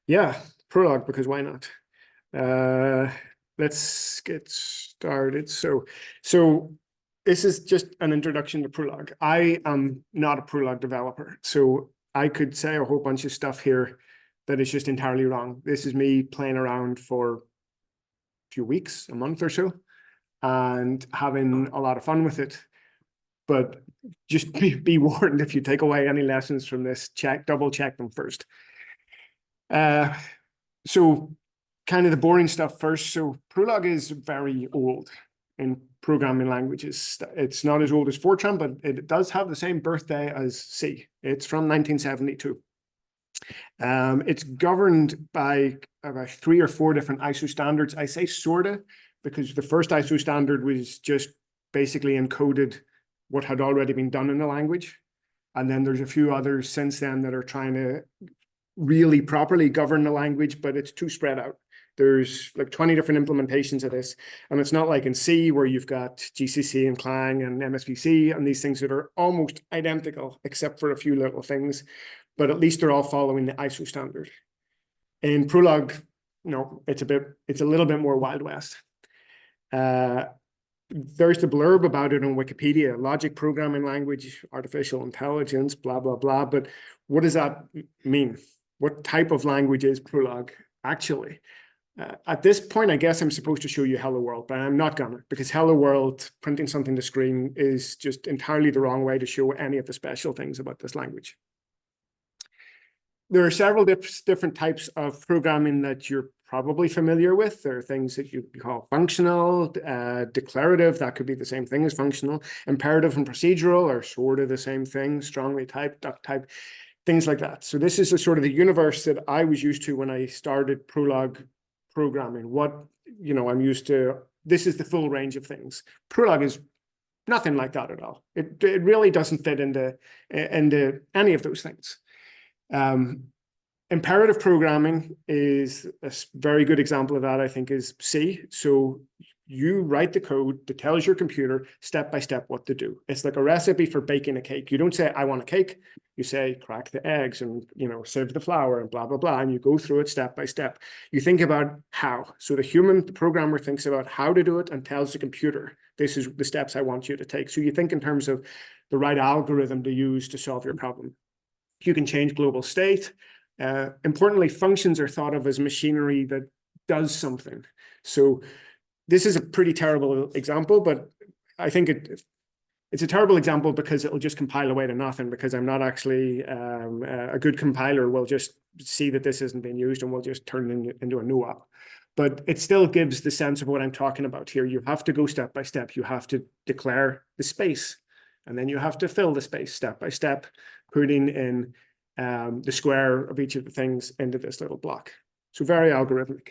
Yeah, Prolog, because why not? Uh, let's get started. So this is just an introduction to Prolog. I am not a Prolog developer, so I could say a whole bunch of stuff here that is just entirely wrong. This is me playing around for a few weeks, a month or so, and having a lot of fun with it. But just be warned, if you take away any lessons from this, double check them first. So kind of the boring stuff first. So Prolog is very old in programming languages. It's not as old as Fortran, but it does have the same birthday as C. It's from 1972. It's governed by about 3 or 4 different ISO standards. I say sorta because the first ISO standard was just basically encoded what had already been done in the language. And then there's a few others since then that are trying to really properly govern the language, but it's too spread out. There's like 20 different implementations of this. And it's not like in C where you've got GCC and Clang and MSVC and these things that are almost identical, except for a few little things, but at least they're all following the ISO standard. In Prolog, no, it's a little bit more Wild West. There's the blurb about it on Wikipedia: logic programming language, artificial intelligence, blah, blah, blah. But what does that mean? What type of language is Prolog actually? At this point, I guess I'm supposed to show you Hello World, but I'm not gonna, because Hello World, printing something to screen, is just entirely the wrong way to show any of the special things about this language. There are several different types of programming that you're probably familiar with. There are things that you call functional, declarative, that could be the same thing as functional. Imperative and procedural are sort of the same thing, strongly typed, duck type, things like that. So this is the sort of the universe that I was used to when I started Prolog programming. I'm used to, this is the full range of things. Prolog is nothing like that at all. It really doesn't fit into any of those things. Imperative programming is a very good example of that, I think, is C. So you write the code that tells your computer step by step what to do. It's like a recipe for baking a cake. You don't say, I want a cake. You say, crack the eggs and, sieve the flour and blah, blah, blah. And you go through it step by step. You think about how. So the programmer thinks about how to do it and tells the computer, this is the steps I want you to take. So you think in terms of the right algorithm to use to solve your problem. You can change global state. Importantly, functions are thought of as machinery that does something. So this is a pretty terrible example, but I think it's a terrible example because it'll just compile away to nothing, because I'm not actually a good compiler will just see that this isn't being used and will just turn it into a new op. But it still gives the sense of what I'm talking about here. You have to go step by step. You have to declare the space, and then you have to fill the space step by step, putting in the square of each of the things into this little block. So very algorithmic.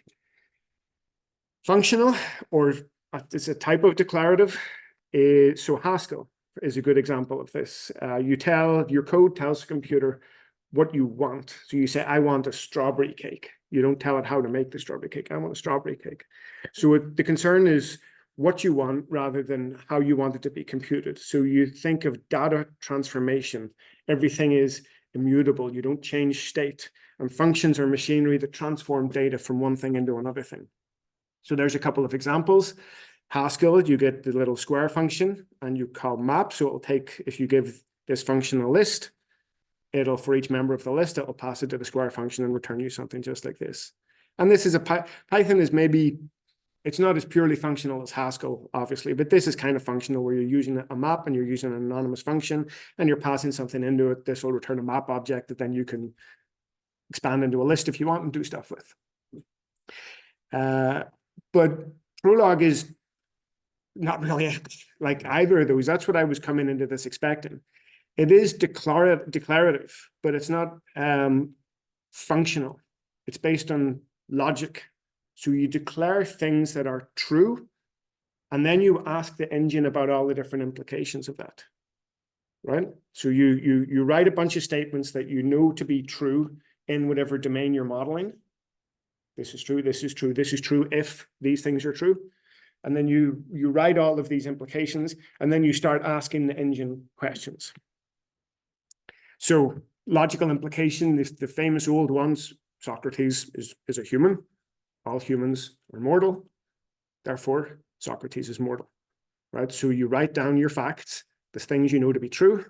Functional, or it's a type of declarative. So Haskell is a good example of this. Your code tells the computer what you want. So you say, I want a strawberry cake. You don't tell it how to make the strawberry cake. I want a strawberry cake. So the concern is what you want rather than how you want it to be computed. So you think of data transformation. Everything is immutable. You don't change state. And functions are machinery that transform data from one thing into another thing. So there's a couple of examples. Haskell, you get the little square function and you call map. So it'll take, if you give this function a list, for each member of the list, it'll pass it to the square function and return you something just like this. And this is Python is maybe, it's not as purely functional as Haskell, obviously, but this is kind of functional where you're using a map and you're using an anonymous function and you're passing something into it. This will return a map object that then you can expand into a list if you want and do stuff with. But Prolog is not really like either of those. That's what I was coming into this expecting. It is declarative, but it's not functional. It's based on logic. So you declare things that are true, and then you ask the engine about all the different implications of that, right? So you write a bunch of statements that you know to be true in whatever domain you're modeling. This is true, this is true, this is true if these things are true. And then you write all of these implications, and then you start asking the engine questions. So logical implication, the famous old ones, Socrates is a human. All humans are mortal. Therefore, Socrates is mortal, right? So you write down your facts, the things you know to be true,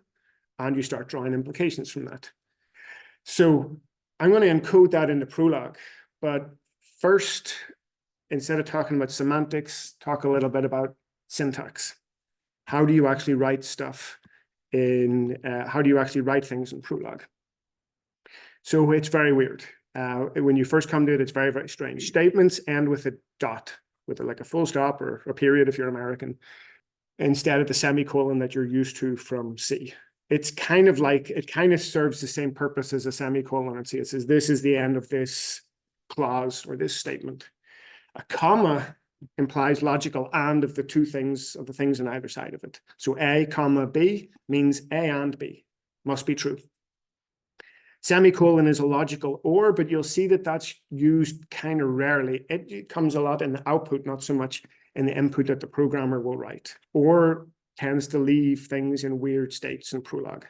and you start drawing implications from that. So I'm going to encode that into Prolog, but first, instead of talking about semantics, talk a little bit about syntax. How do you actually write stuff how do you actually write things in Prolog? So it's very weird. When you first come to it, it's very, very strange. Statements end with a dot, with like a full stop or a period if you're American, instead of the semicolon that you're used to from C. It's kind of like, it kind of serves the same purpose as a semicolon in C. It says, this is the end of this clause or this statement. A comma implies logical and of the things on either side of it. So A, comma, B means A and B must be true. Semicolon is a logical or, but you'll see that that's used kind of rarely. It comes a lot in the output, not so much in the input that the programmer will write. Or tends to leave things in weird states in Prolog.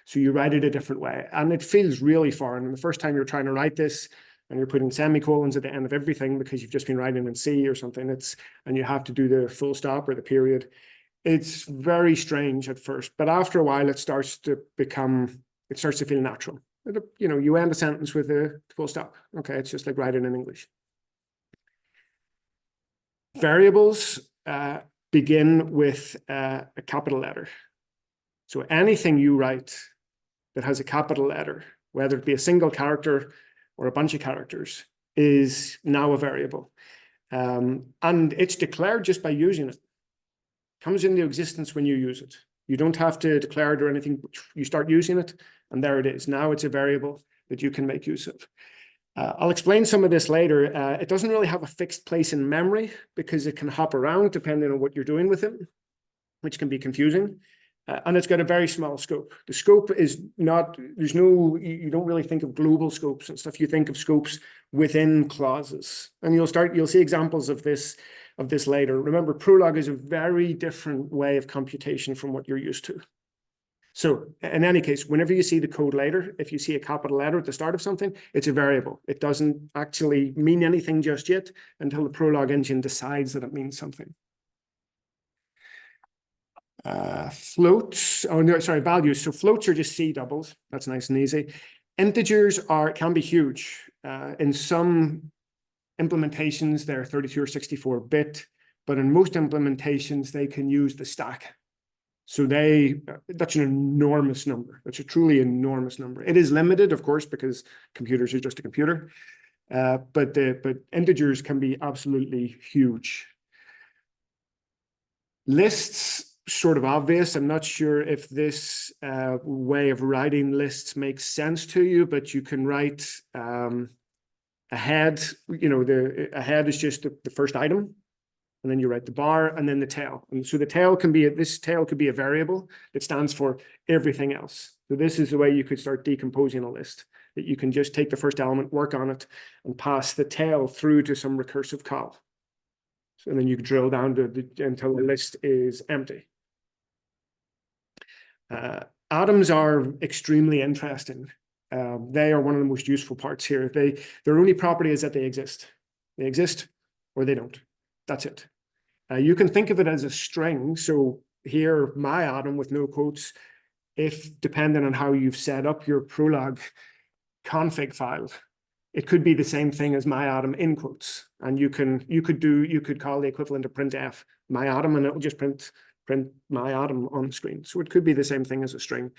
So you write it a different way. And it feels really foreign. And the first time you're trying to write this and you're putting semicolons at the end of everything because you've just been writing in C or something, and you have to do the full stop or the period. It's very strange at first, but after a while, it starts to feel natural. You know, you end a sentence with a full stop. Okay, it's just like writing in English. Variables begin with a capital letter. So anything you write that has a capital letter, whether it be a single character or a bunch of characters, is now a variable. And it's declared just by using it. Comes into existence when you use it. You don't have to declare it or anything. You start using it, and there it is. Now it's a variable that you can make use of. I'll explain some of this later. It doesn't really have a fixed place in memory because it can hop around depending on what you're doing with it, which can be confusing. And it's got a very small scope. The scope is not, you don't really think of global scopes and stuff. You think of scopes within clauses. And you'll see examples of this later. Remember, Prolog is a very different way of computation from what you're used to. So in any case, whenever you see the code later, if you see a capital letter at the start of something, it's a variable. It doesn't actually mean anything just yet until the Prolog engine decides that it means something. Floats, values. So floats are just C doubles. That's nice and easy. Integers can be huge. In some implementations, they're 32 or 64-bit, but in most implementations, they can use the stack. So that's an enormous number. That's a truly enormous number. It is limited, of course, because computers are just a computer. But integers can be absolutely huge. Lists, sort of obvious. I'm not sure if this way of writing lists makes sense to you, but you can write a head. You know, a head is just the first item. And then you write the bar and then the tail. And so the tail this tail could be a variable that stands for everything else. So this is the way you could start decomposing a list, that you can just take the first element, work on it, and pass the tail through to some recursive call. So then you can drill down until the list is empty. Atoms are extremely interesting. They are one of the most useful parts here. Their only property is that they exist. They exist or they don't. That's it. You can think of it as a string. So here, my atom with no quotes, if depending on how you've set up your Prolog config file, it could be the same thing as my atom in quotes. And you could call the equivalent of printf my atom, and it will just print my atom on the screen. So it could be the same thing as a string,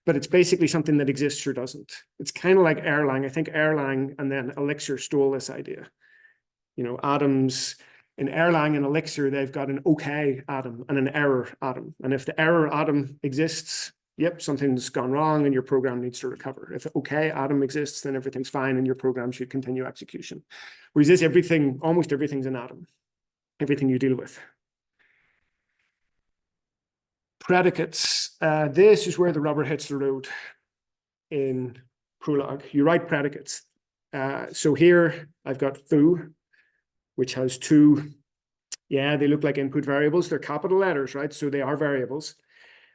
but it's basically something that exists or doesn't. It's kind of like Erlang. I think Erlang and then Elixir stole this idea. You know, atoms. In Erlang and Elixir, they've got an okay atom and an error atom. And if the error atom exists, yep, something's gone wrong and your program needs to recover. If the okay atom exists, then everything's fine and your program should continue execution. Whereas this, almost everything's an atom, everything you deal with. Predicates. This is where the rubber hits the road in Prolog. You write predicates. So here I've got foo, which has two, they look like input variables. They're capital letters, right? So they are variables.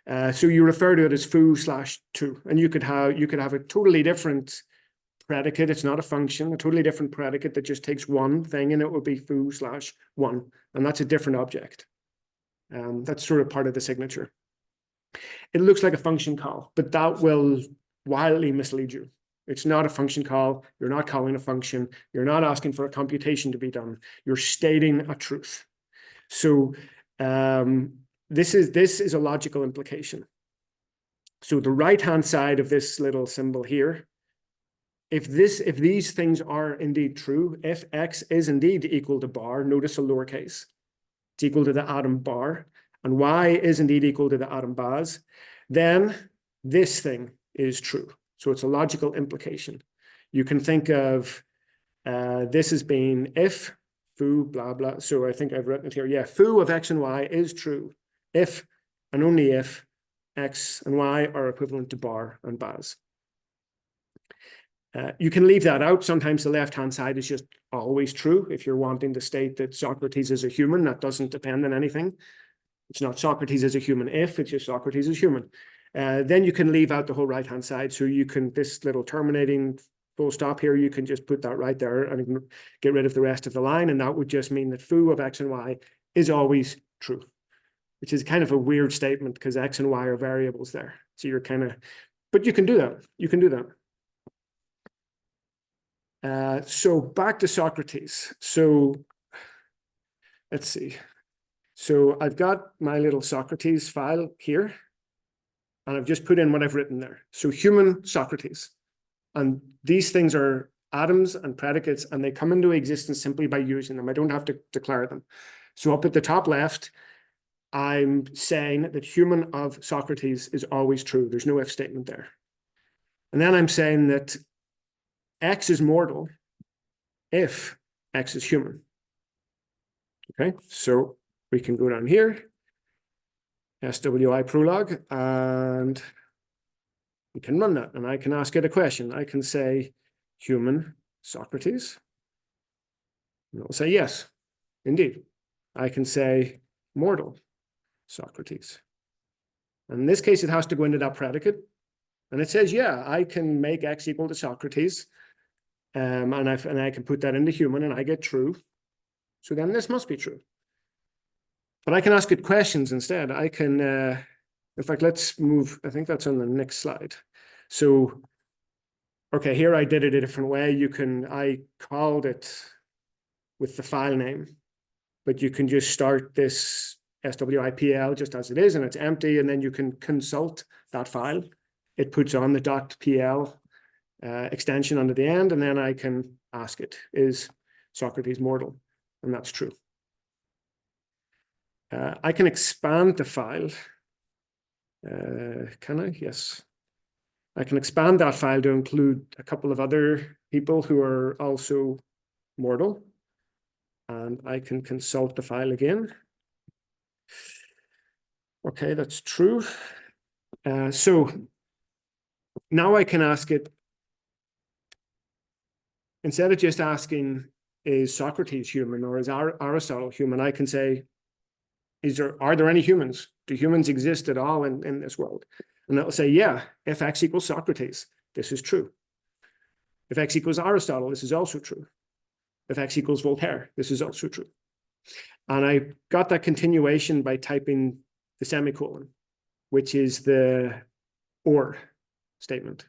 So you refer to it as foo/2, and you could have a totally different predicate. It's not a function, a totally different predicate that just takes one thing, and it will be foo/1. And that's a different object. That's sort of part of the signature. It looks like a function call, but that will wildly mislead you. It's not a function call. You're not calling a function. You're not asking for a computation to be done. You're stating a truth. So this is a logical implication. So the right-hand side of this little symbol here, if these things are indeed true, if X is indeed equal to bar, notice a lowercase, it's equal to the atom bar, and Y is indeed equal to the atom baz, then this thing is true. So it's a logical implication. You can think of this as being if foo blah blah. So I think I've written it here. Yeah, foo of X and Y is true if and only if X and Y are equivalent to bar and baz. You can leave that out. Sometimes the left-hand side is just always true. If you're wanting to state that Socrates is a human, that doesn't depend on anything. It's not Socrates is a human if, it's just Socrates is human. Then you can leave out the whole right-hand side. So you can, this little terminating full stop here, you can just put that right there and get rid of the rest of the line. And that would just mean that foo of X and Y is always true, which is kind of a weird statement because X and Y are variables there. So you're kind of, but you can do that. You can do that. So back to Socrates. So let's see. So I've got my little Socrates file here, and I've just put in what I've written there. So human Socrates. And these things are atoms and predicates, and they come into existence simply by using them. I don't have to declare them. So up at the top left, I'm saying that human of Socrates is always true. There's no if statement there. And then I'm saying that X is mortal if X is human. Okay, so we can go down here, SWI Prolog, and we can run that. And I can ask it a question. I can say human Socrates. And it'll say yes, indeed. I can say mortal Socrates. And in this case, it has to go into that predicate. And it says, yeah, I can make X equal to Socrates. And I can put that into human and I get true. So then this must be true. But I can ask it questions instead. I can, in fact, let's move, I think that's on the next slide. So, okay, here I did it a different way. I called it with the file name, but you can just start this SWIPL just as it is, and it's empty, and then you can consult that file. It puts on the .pl extension under the end, and then I can ask it, is Socrates mortal? And that's true. I can expand the file. Can I? Yes. I can expand that file to include a couple of other people who are also mortal. And I can consult the file again. Okay, that's true. So now I can ask it, instead of just asking, is Socrates human or is Aristotle human, I can say, are there any humans? Do humans exist at all in this world? And it'll say, yeah, if X equals Socrates, this is true. If X equals Aristotle, this is also true. If X equals Voltaire, this is also true. And I got that continuation by typing the semicolon, which is the or statement.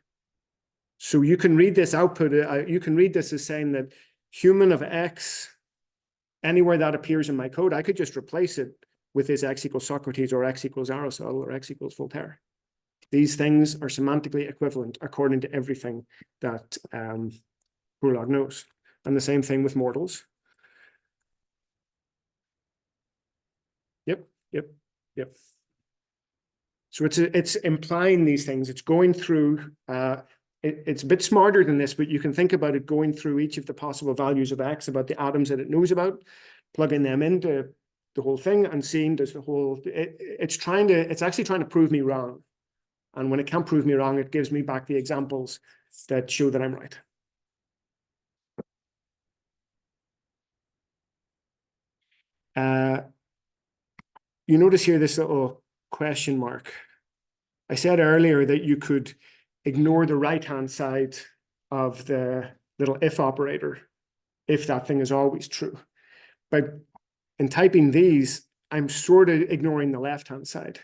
So you can read this output, you can read this as saying that human of X, anywhere that appears in my code, I could just replace it with this X equals Socrates or X equals Aristotle or X equals Voltaire. These things are semantically equivalent according to everything that Prolog knows. And the same thing with mortals. Yep. So it's implying these things. It's going through, it's a bit smarter than this, but you can think about it going through each of the possible values of X, about the atoms that it knows about, plugging them into the whole thing and seeing does the whole, it's actually trying to prove me wrong. And when it can't prove me wrong, it gives me back the examples that show that I'm right. You notice here this little question mark. I said earlier that you could ignore the right-hand side of the little if operator, if that thing is always true. In typing these, I'm sort of ignoring the left-hand side,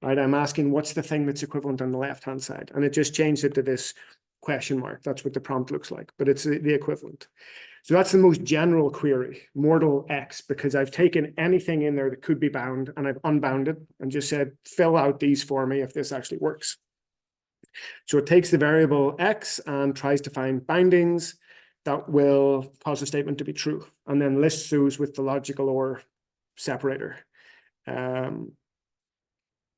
right? I'm asking what's the thing that's equivalent on the left-hand side, and it just changed it to this question mark. That's what the prompt looks like, but it's the equivalent. So that's the most general query, mortal X, because I've taken anything in there that could be bound and I've unbound it and just said, fill out these for me if this actually works. So it takes the variable X and tries to find bindings that will cause a statement to be true, and then lists those with the logical OR separator.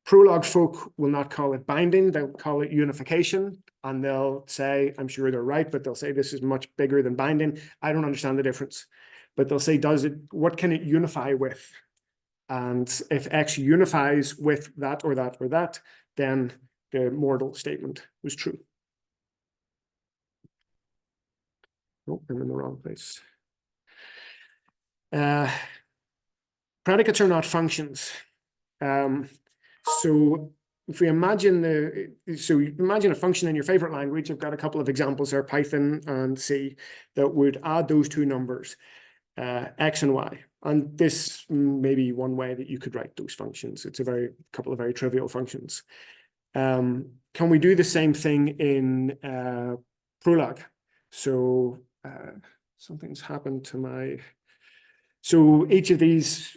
Prolog folk will not call it binding, they'll call it unification, and they'll say, I'm sure they're right, but they'll say this is much bigger than binding. I don't understand the difference, but they'll say, what can it unify with? And if X unifies with that or that or that, then the mortal statement was true. Oh, I'm in the wrong place. Predicates are not functions. So if we imagine imagine a function in your favorite language. I've got a couple of examples there, Python and C, that would add those two numbers, X and Y. And this may be one way that you could write those functions. It's a couple of very trivial functions. Can we do the same thing in Prolog? So something's happened to my... So each of these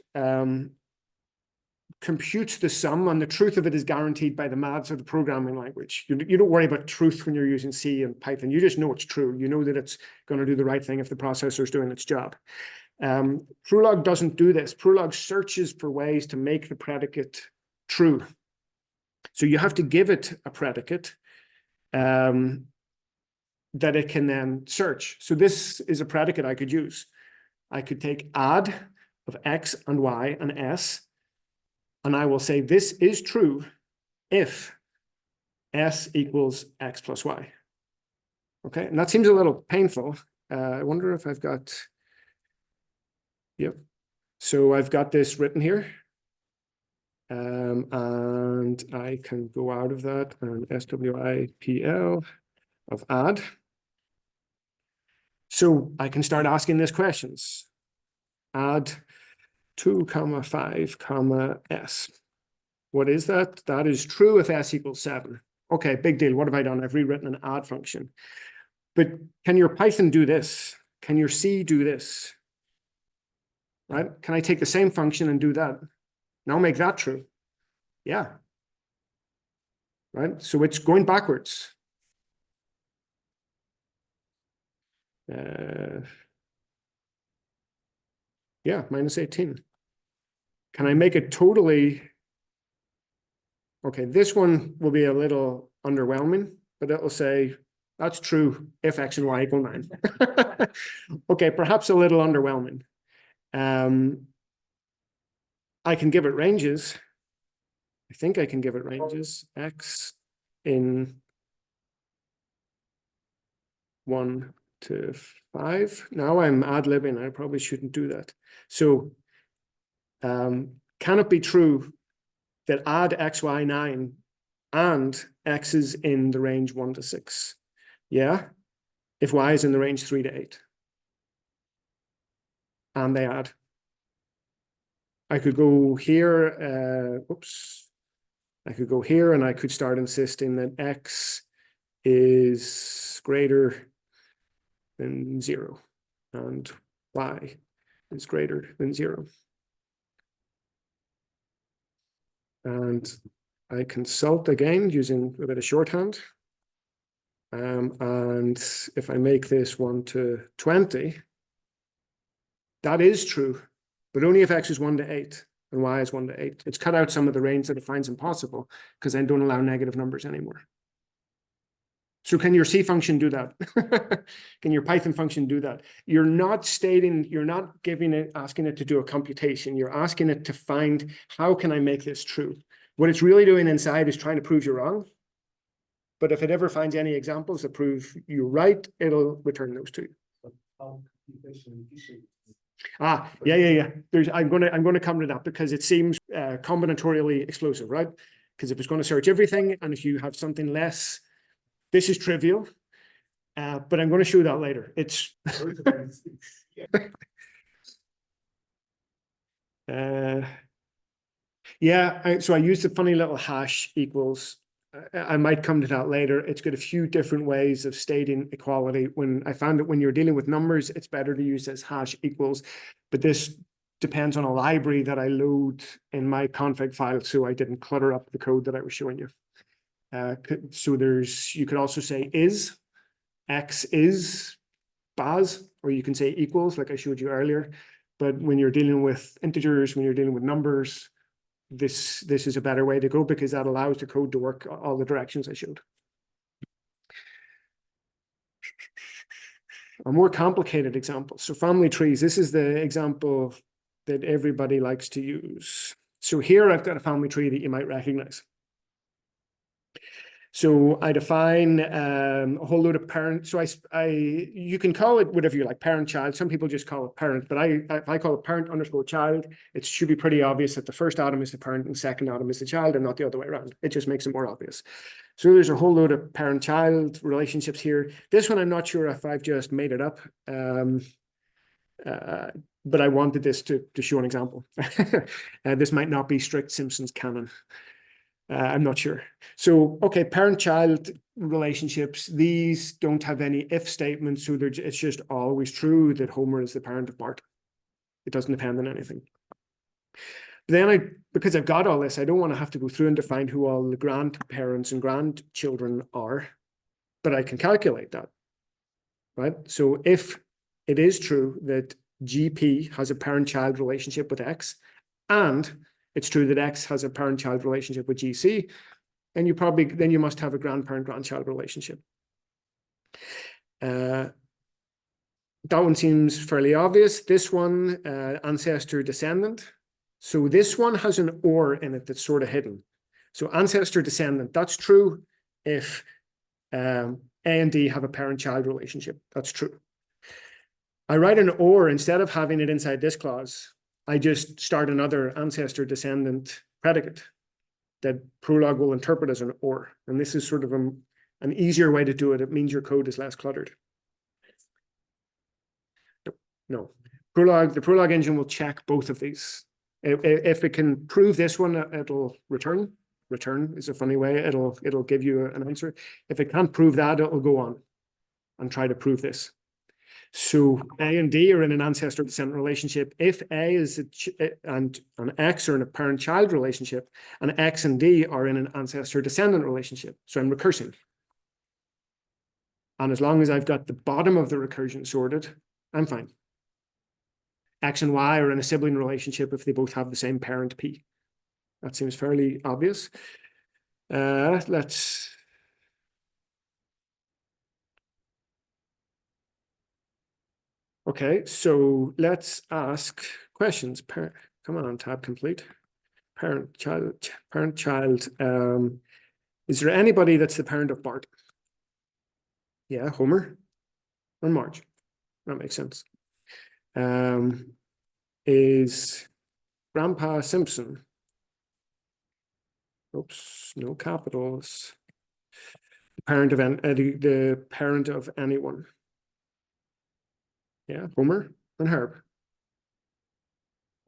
computes the sum, and the truth of it is guaranteed by the maths of the programming language. You don't worry about truth when you're using C and Python. You just know it's true. You know that it's going to do the right thing if the processor is doing its job. Prolog doesn't do this. Prolog searches for ways to make the predicate true. So you have to give it a predicate that it can then search. So this is a predicate I could use. I could take add of X and Y and S, and I will say this is true if S equals X plus Y. Okay, and that seems a little painful. I wonder if I've got, yep. So I've got this written here. And I can go out of that and SWIPL of add. So I can start asking this questions. Add 2, 5, S. What is that? That is true if S equals 7. Okay, big deal. What have I done? I've rewritten an add function. But can your Python do this? Can your C do this? Right? Can I take the same function and do that? Now make that true. Yeah. Right? So it's going backwards. Yeah, minus 18. Can I make it totally... Okay, this one will be a little underwhelming, but it will say, that's true if X and Y equal 9. Okay, perhaps a little underwhelming. I can give it ranges. I think I can give it ranges. X in 1 to 5. Now I'm ad-libbing. I probably shouldn't do that. So can it be true that add XY 9 and X is in the range 1 to 6? Yeah, if Y is in the range 3 to 8. And they add. I could go here, I could go here and I could start insisting that X is greater than 0 and Y is greater than 0. And I consult again using a bit of shorthand. And if I make this 1 to 20, that is true, but only if X is 1 to 8 and Y is 1 to 8. It's cut out some of the range that it finds impossible because I don't allow negative numbers anymore. So can your C function do that? Can your Python function do that? You're not giving it, asking it to do a computation. You're asking it to find, how can I make this true? What it's really doing inside is trying to prove you wrong. But if it ever finds any examples that prove you right, it'll return those to you. Yeah. I'm going to come to that because it seems combinatorially explosive, right? Because if it's going to search everything, and if you have something less, this is trivial. But I'm going to show that later. It's yeah, so I used a funny little hash equals. I might come to that later. It's got a few different ways of stating equality. When I found that when you're dealing with numbers, it's better to use as hash equals, but this depends on a library that I load in my config file, so I didn't clutter up the code that I was showing you. So you could also say is, x is baz, or you can say equals, like I showed you earlier. But when you're dealing with integers, when you're dealing with numbers, this is a better way to go, because that allows the code to work all the directions I showed. A more complicated example. So family trees, this is the example that everybody likes to use. So here I've got a family tree that you might recognize. So I define a whole load of parents. So you can call it whatever you like, parent, child. Some people just call it parent, but if I call it parent underscore child, it should be pretty obvious that the first atom is the parent and the second atom is the child, and not the other way around. It just makes it more obvious. So there's a whole load of parent-child relationships here. This one, I'm not sure if I've just made it up, but I wanted this to show an example. This might not be strict Simpsons canon. I'm not sure. So, okay, parent-child relationships, these don't have any if statements, so it's just always true that Homer is the parent of Bart. It doesn't depend on anything. But then because I've got all this, I don't want to have to go through and define who all the grandparents and grandchildren are, but I can calculate that, right? So if it is true that GP has a parent-child relationship with X, and it's true that X has a parent-child relationship with GC, and then you must have a grandparent-grandchild relationship. That one seems fairly obvious. This one, ancestor-descendant. So this one has an or in it that's sort of hidden. So ancestor-descendant, that's true if A and D have a parent-child relationship. That's true. I write an or instead of having it inside this clause. I just start another ancestor-descendant predicate that Prolog will interpret as an or. And this is sort of an easier way to do it. It means your code is less cluttered. No. The Prolog engine will check both of these. If it can prove this one, it'll return. Return is a funny way. It'll give you an answer. If it can't prove that, it'll go on and try to prove this. So A and D are in an ancestor-descendant relationship. If A is and X are in a parent-child relationship, and X and D are in an ancestor-descendant relationship. So I'm recursing. And as long as I've got the bottom of the recursion sorted, I'm fine. X and Y are in a sibling relationship if they both have the same parent P. That seems fairly obvious. Okay, so let's ask questions. Come on, tab complete. Parent, child. Is there anybody that's the parent of Bart? Yeah, Homer or Marge. That makes sense. Is Grandpa Simpson? Oops, no capitals. The parent of anyone. Yeah, Homer and Herb.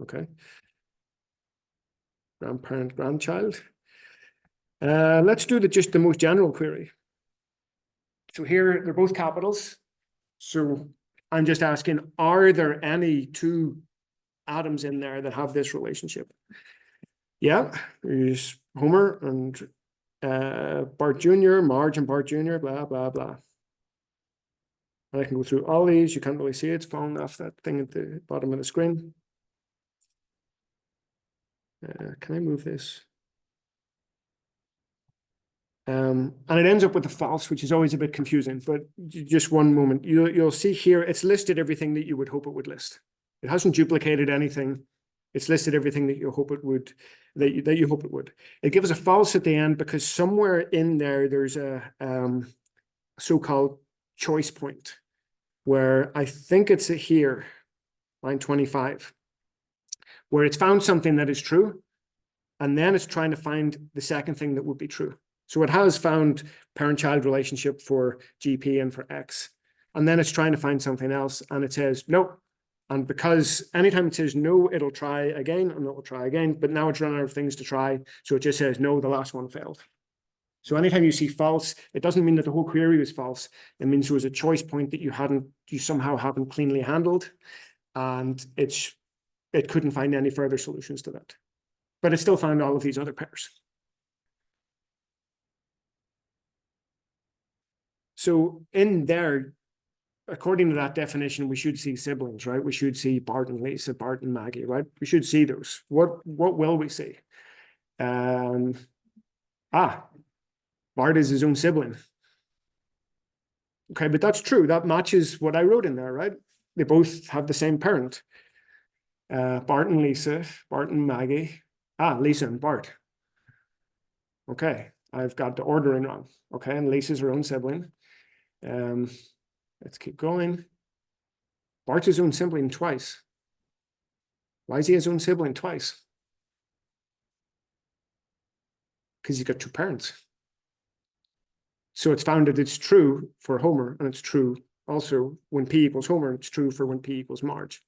Okay. Grandparent, grandchild. Let's do just the most general query. So here, they're both capitals. So I'm just asking, are there any two atoms in there that have this relationship? Yeah, there's Homer and Bart Jr., Marge and Bart Jr., blah, blah, blah. And I can go through all these. You can't really see it. It's falling off that thing at the bottom of the screen. Can I move this? And it ends up with a false, which is always a bit confusing, but just one moment. You'll see here, it's listed everything that you would hope it would list. It hasn't duplicated anything. It's listed everything that you hope it would, that you hope it would. It gives a false at the end because somewhere in there, there's a so-called choice point where I think it's here, line 25, where it's found something that is true, and then it's trying to find the second thing that would be true. So it has found parent-child relationship for GP and for X. And then it's trying to find something else and it says no. And because anytime it says no, it'll try again and it'll try again, but now it's running out of things to try. So it just says no, the last one failed. So anytime you see false, it doesn't mean that the whole query was false. It means there was a choice point that you somehow haven't cleanly handled, and it couldn't find any further solutions to that. But it still found all of these other pairs. So in there, according to that definition, we should see siblings, right? We should see Bart and Lisa, Bart and Maggie, right? We should see those. What will we see? Bart is his own sibling. Okay, but that's true. That matches what I wrote in there, right? They both have the same parent. Bart and Lisa, Bart and Maggie. Lisa and Bart. Okay, I've got the ordering wrong. Okay, and Lisa's her own sibling. Let's keep going. Bart's his own sibling twice. Why is he his own sibling twice? Because he's got two parents. So it's found that it's true for Homer, and it's true also when P equals Homer, and it's true for when P equals Marge,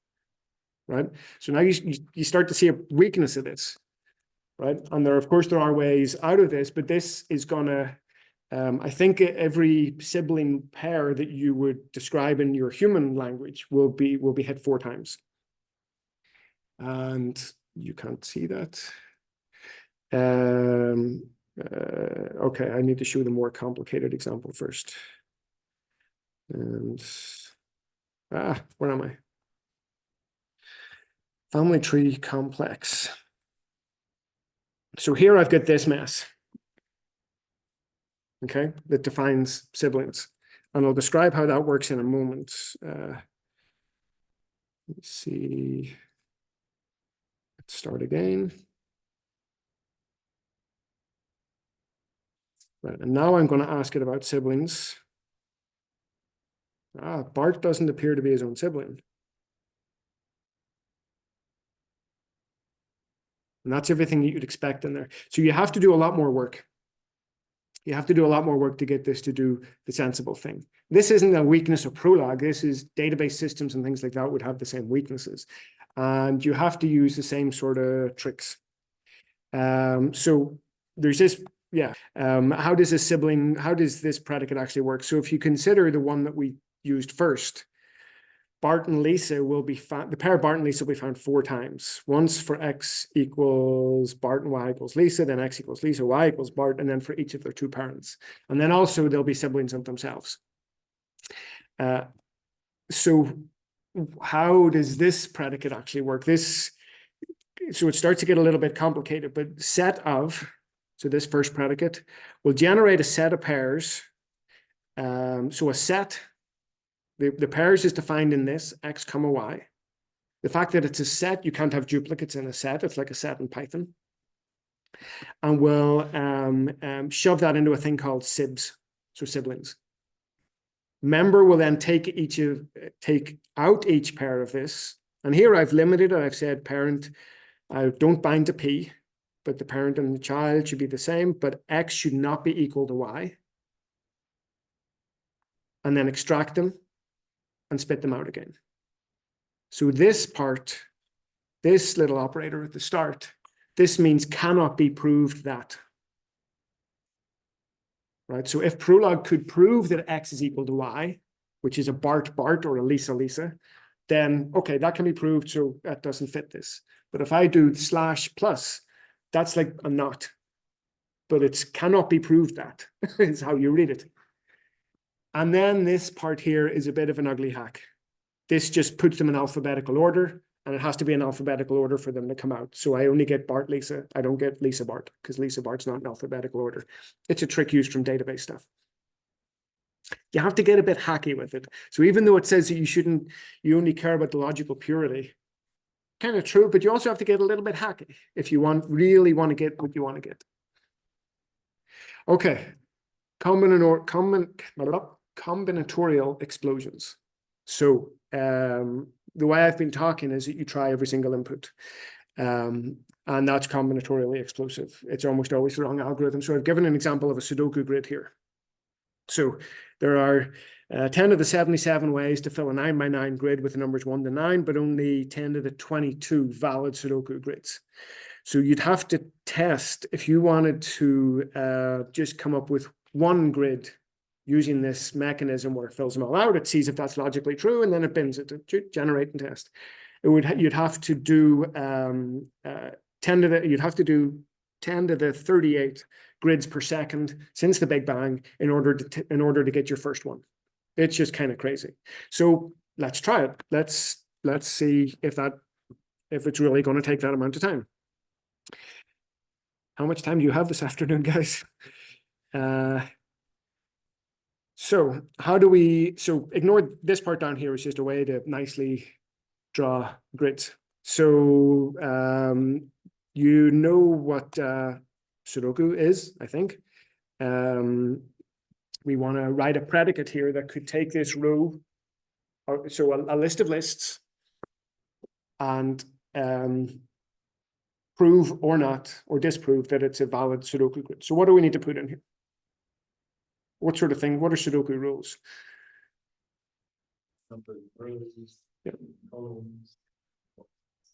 right? So now you start to see a weakness of this, right? And of course, there are ways out of this, but this is gonna, I think every sibling pair that you would describe in your human language will be hit 4 times. And you can't see that. Okay, I need to show the more complicated example first. And where am I? Family tree complex. So here I've got this mess, okay, that defines siblings. And I'll describe how that works in a moment. Let's see. Let's start again. Right, and now I'm going to ask it about siblings. Bart doesn't appear to be his own sibling. And that's everything that you'd expect in there. So you have to do a lot more work. You have to do a lot more work to get this to do the sensible thing. This isn't a weakness of Prolog. This is database systems and things like that would have the same weaknesses. And you have to use the same sort of tricks. So there's this, how does this predicate actually work? So if you consider the one that we used first, Bart and Lisa will be found, the pair Bart and Lisa will be found 4 times. Once for X equals Bart and Y equals Lisa, then X equals Lisa, Y equals Bart, and then for each of their 2 parents. And then also they'll be siblings of themselves. So how does this predicate actually work? So it starts to get a little bit complicated, but so this first predicate will generate a set of pairs. So a set, the pairs is defined in this, X comma Y. The fact that it's a set, you can't have duplicates in a set. It's like a set in Python. And we'll shove that into a thing called sibs, so siblings. Member will then take out each pair of this. And here I've limited it. I've said parent, don't bind to P, but the parent and the child should be the same, but X should not be equal to Y. And then extract them and spit them out again. So this part, this little operator at the start, this means cannot be proved that. Right? So if Prolog could prove that X is equal to Y, which is a Bart or a Lisa, then okay, that can be proved, so that doesn't fit this. But if I do /plus, that's like a not. But it cannot be proved that, is how you read it. And then this part here is a bit of an ugly hack. This just puts them in alphabetical order, and it has to be in alphabetical order for them to come out. So I only get Bart Lisa. I don't get Lisa Bart, because Lisa Bart's not in alphabetical order. It's a trick used from database stuff. You have to get a bit hacky with it. So even though it says that you only care about the logical purity, kind of true, but you also have to get a little bit hacky if you really want to get what you want to get. Okay, combinatorial explosions. So the way I've been talking is that you try every single input. and that's combinatorially explosive. It's almost always the wrong algorithm. So I've given an example of a Sudoku grid here. So there are 10 to the 77 ways to fill a 9 by 9 grid with the numbers 1 to 9, but only 10 to the 22 valid Sudoku grids. So you'd have to test if you wanted to just come up with one grid using this mechanism where it fills them all out. It sees if that's logically true, and then it bins it to generate and test. You'd have to do 10 to the 38 grids per second since the Big Bang in order to get your first one. It's just kind of crazy. So let's try it. Let's see if it's really going to take that amount of time. How much time do you have this afternoon, guys? So ignore this part down here. It's just a way to nicely draw grids. So you know what Sudoku is, I think. We want to write a predicate here that could take this row, so a list of lists, and prove or not, or disprove that it's a valid Sudoku grid. So what do we need to put in here? What sort of thing? What are Sudoku rules? Yeah.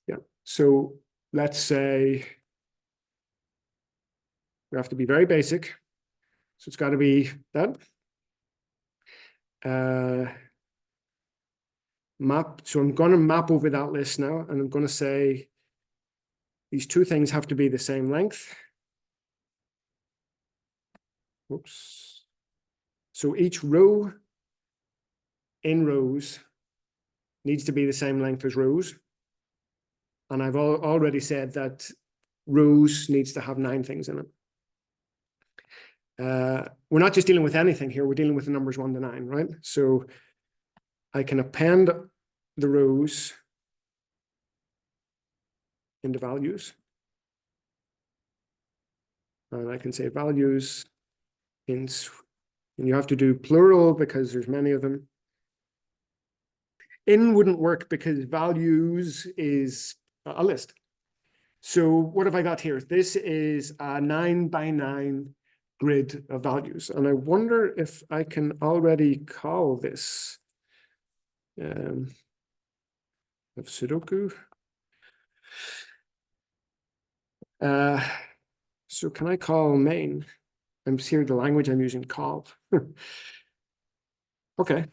Yeah. So let's say we have to be very basic. So it's got to be that. Map. So I'm going to map over that list now, and I'm going to say these two things have to be the same length. Oops. So each row in rows needs to be the same length as rows. And I've already said that rows needs to have 9 things in it. We're not just dealing with anything here, we're dealing with the numbers 1 to 9, right? So I can append the rows into values. And I can say values and you have to do plural because there's many of them. In wouldn't work because values is a list. So what have I got here? This is a 9 by 9 grid of values. And I wonder if I can already call this of Sudoku. So can I call main? I'm seeing the language I'm using, call. Okay.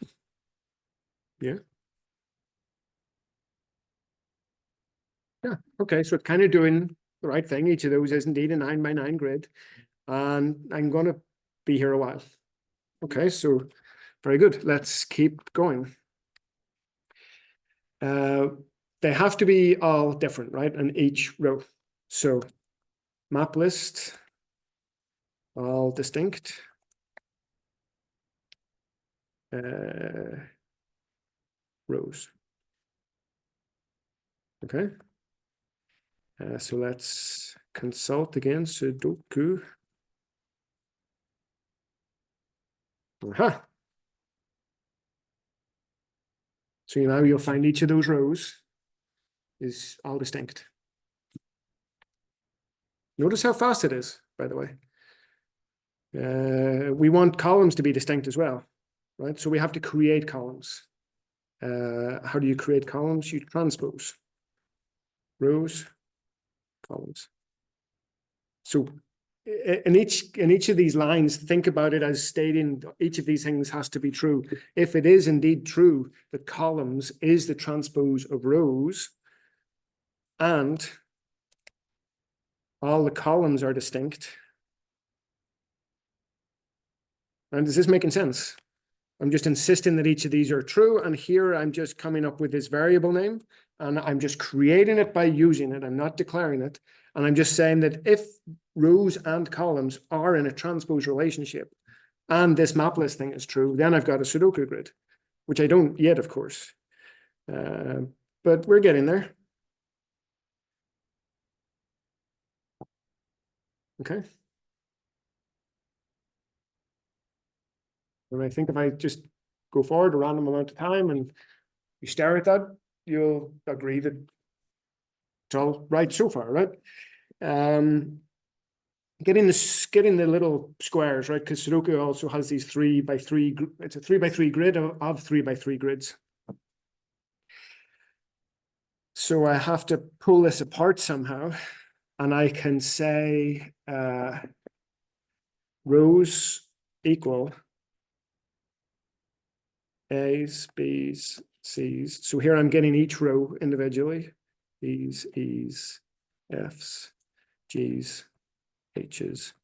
Yeah. Yeah. Okay. So it's kind of doing the right thing. Each of those is indeed a 9 by 9 grid. And I'm going to be here a while. Okay. So very good. Let's keep going. They have to be all different, right? And each row. So map list, all distinct. Rows. Okay. So let's consult again, Sudoku. Aha. So now you'll find each of those rows is all distinct. Notice how fast it is, by the way. We want columns to be distinct as well, right? So we have to create columns. How do you create columns? You transpose rows, columns. So in each of these lines, think about it as stating each of these things has to be true. If it is indeed true that columns is the transpose of rows, and all the columns are distinct. And is this making sense? I'm just insisting that each of these are true, and here I'm just coming up with this variable name, and I'm just creating it by using it. I'm not declaring it. And I'm just saying that if rows and columns are in a transpose relationship, and this map list thing is true, then I've got a Sudoku grid, which I don't yet, of course. But we're getting there. Okay. And I think if I just go forward a random amount of time and you stare at that, you'll agree that it's all right so far, right? Getting the little squares, right? Because Sudoku also has these 3 by 3, it's a 3 by 3 grid of 3 by 3 grids. So I have to pull this apart somehow, and I can say rows equal A's, B's, C's. So here I'm getting each row individually. B's, E's, F's, G's, H's,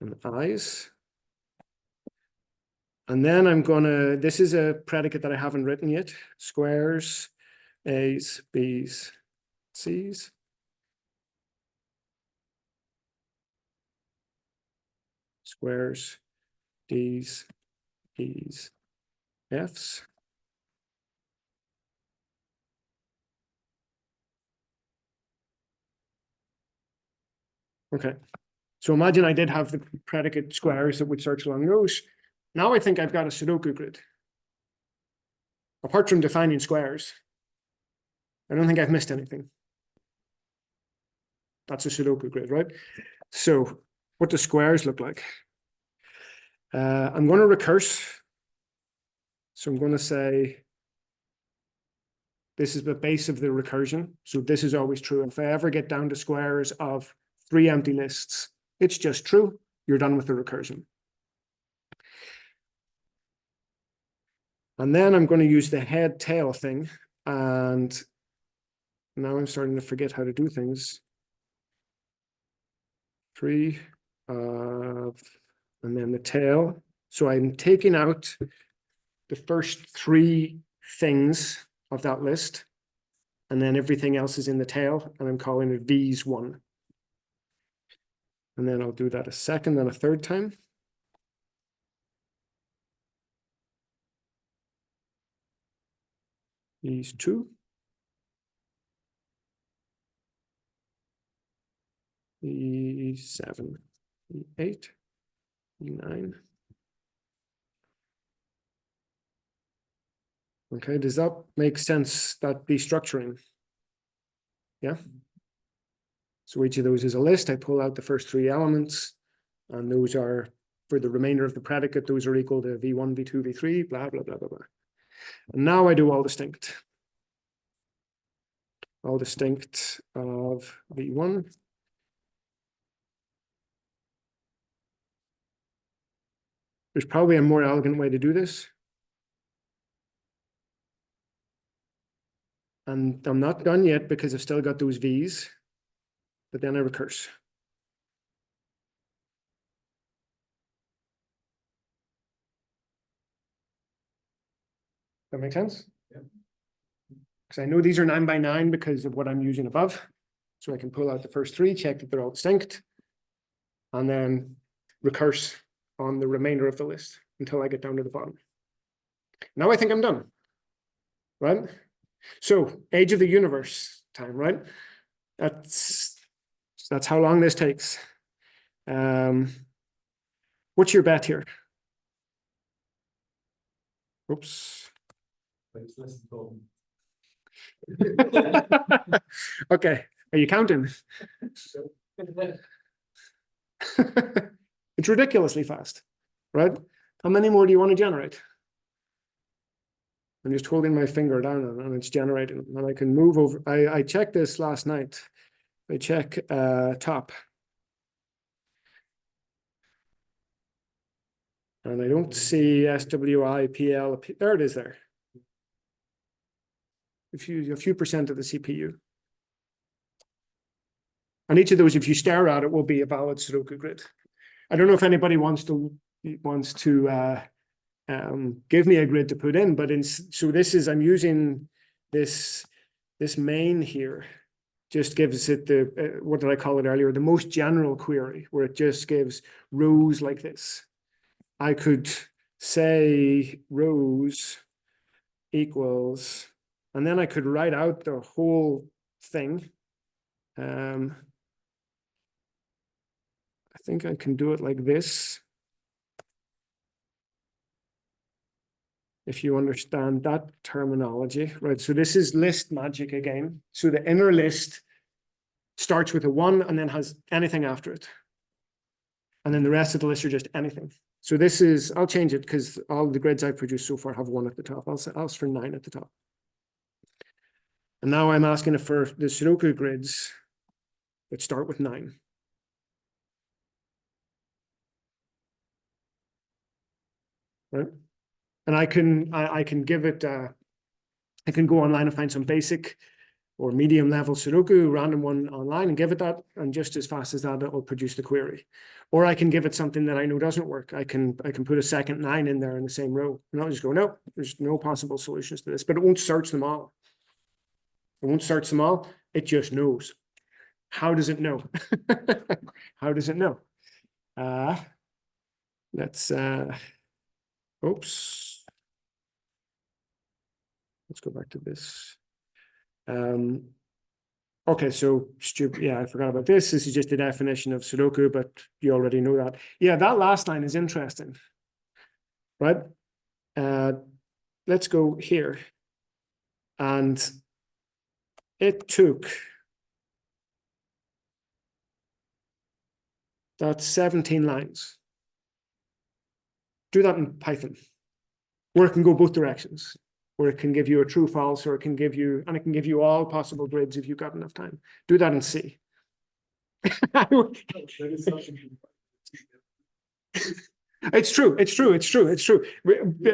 and I's. And then I'm gonna, this is a predicate that I haven't written yet. Squares, A's, B's, C's. Squares, D's, E's, F's. Okay. So imagine I did have the predicate squares that would search along rows. Now I think I've got a Sudoku grid. Apart from defining squares, I don't think I've missed anything. That's a Sudoku grid, right? So what do squares look like? I'm going to recurse. So I'm going to say this is the base of the recursion. So this is always true. If I ever get down to squares of 3 empty lists, it's just true. You're done with the recursion. And then I'm going to use the head tail thing. And now I'm starting to forget how to do things. 3 and then the tail. So I'm taking out the first 3 things of that list, and then everything else is in the tail, and I'm calling it V's 1. And then I'll do that a second and a third time. V's 2. E7, E8, E9. Okay, does that make sense, that destructuring? Yeah. So each of those is a list. I pull out the first 3 elements, and those are, for the remainder of the predicate, those are equal to V1, V2, V3, blah, blah, blah, blah, blah. And now I do all distinct. All distinct of V1. There's probably a more elegant way to do this. And I'm not done yet because I've still got those V's, but then I recurse. That make sense? Yeah. Because I know these are 9 by 9 because of what I'm using above. So I can pull out the first 3, check that they're all distinct, and then recurse on the remainder of the list until I get down to the bottom. Now I think I'm done, right? So age of the universe time, right? That's how long this takes. What's your bet here? Oops. Okay, are you counting? It's ridiculously fast, right? How many more do you want to generate? I'm just holding my finger down and it's generating, and I can move over. I checked this last night. I check top. And I don't see SWI, PL. There it is there. A few percent of the CPU. And each of those, if you stare at it, will be a valid Sudoku grid. I don't know if anybody wants to give me a grid to put in, but so this is, I'm using this main here, just gives it the, what did I call it earlier? The most general query, where it just gives rows like this. I could say rows equals, and then I could write out the whole thing. I think I can do it like this. If you understand that terminology, right? So this is list magic again. So the inner list starts with a 1 and then has anything after it. And then the rest of the list are just anything. So this is, I'll change it because all the grids I've produced so far have 1 at the top. I'll ask for 9 at the top. And now I'm asking for the Sudoku grids that start with 9. Right? And I can give it, I can go online and find some basic or medium level Sudoku, random one online, and give it that, and just as fast as that, it will produce the query. Or I can give it something that I know doesn't work. I can put a second 9 in there in the same row, and I'll just go, no, there's no possible solutions to this, but it won't search them all. It won't search them all. It just knows. How does it know? How does it know? Let's, oops. Let's go back to this. Okay, so stupid. Yeah, I forgot about this. This is just the definition of Sudoku, but you already know that. Yeah, that last line is interesting, right? Let's go here. And it took, that's 17 lines. Do that in Python, where it can go both directions, where it can give you a true, false, or it can give you, and it can give you all possible grids if you've got enough time. Do that in C. It's true.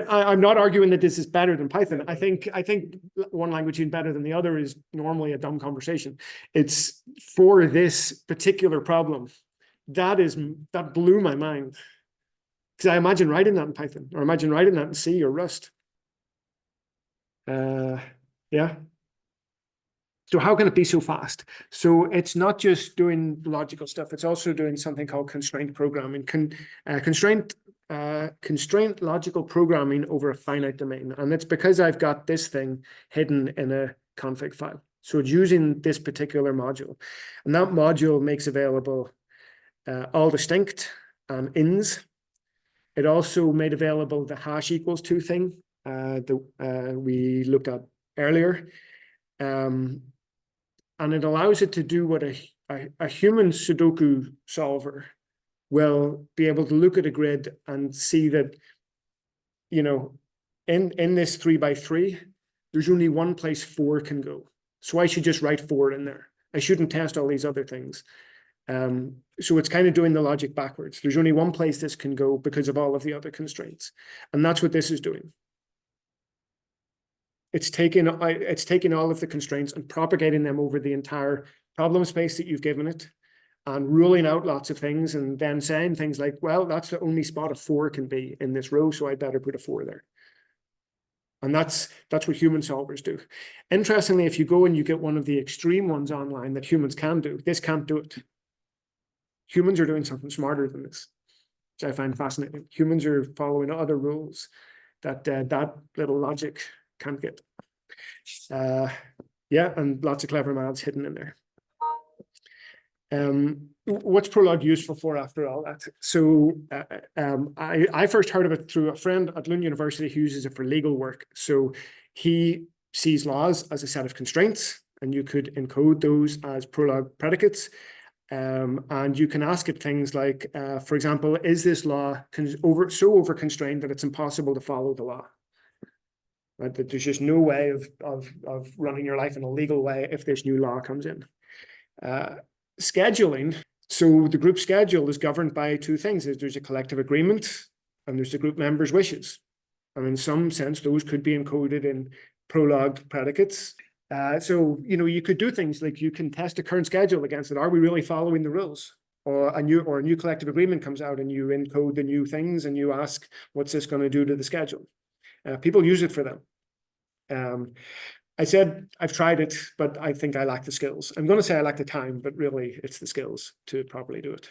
I'm not arguing that this is better than Python. I think one language being better than the other is normally a dumb conversation. It's for this particular problem. That blew my mind. Because I imagine writing that in Python, or imagine writing that in C or Rust. Yeah. So how can it be so fast? So it's not just doing logical stuff. It's also doing something called constraint programming. Constraint logical programming over a finite domain. And it's because I've got this thing hidden in a config file. So it's using this particular module. And that module makes available all distinct and ins. It also made available the hash equals 2 thing that we looked at earlier. And it allows it to do what a human Sudoku solver will be able to look at a grid and see that, you know, in this 3x3, there's only one place 4 can go. So I should just write 4 in there. I shouldn't test all these other things. So it's kind of doing the logic backwards. There's only one place this can go because of all of the other constraints. And that's what this is doing. It's taking all of the constraints and propagating them over the entire problem space that you've given it and ruling out lots of things and then saying things like, well, that's the only spot a 4 can be in this row, so I better put a 4 there. And that's what human solvers do. Interestingly, if you go and you get one of the extreme ones online that humans can do, this can't do it. Humans are doing something smarter than this, which I find fascinating. Humans are following other rules that that little logic can't get. Yeah, and lots of clever maths hidden in there. What's Prolog useful for after all that? So I first heard of it through a friend at Lund University who uses it for legal work. So he sees laws as a set of constraints, and you could encode those as Prolog predicates. And you can ask it things like, for example, is this law so over constrained that it's impossible to follow the law? Right, that there's just no way of running your life in a legal way if this new law comes in. Scheduling, so the group schedule is governed by 2 things. There's a collective agreement and there's the group members' wishes. And in some sense, those could be encoded in Prolog predicates. So, you know, you could do things like you can test a current schedule against it. Are we really following the rules? Or a new collective agreement comes out and you encode the new things and you ask, what's this going to do to the schedule? People use it for them. I said I've tried it, but I think I lack the skills. I'm going to say I lack the time, but really it's the skills to properly do it.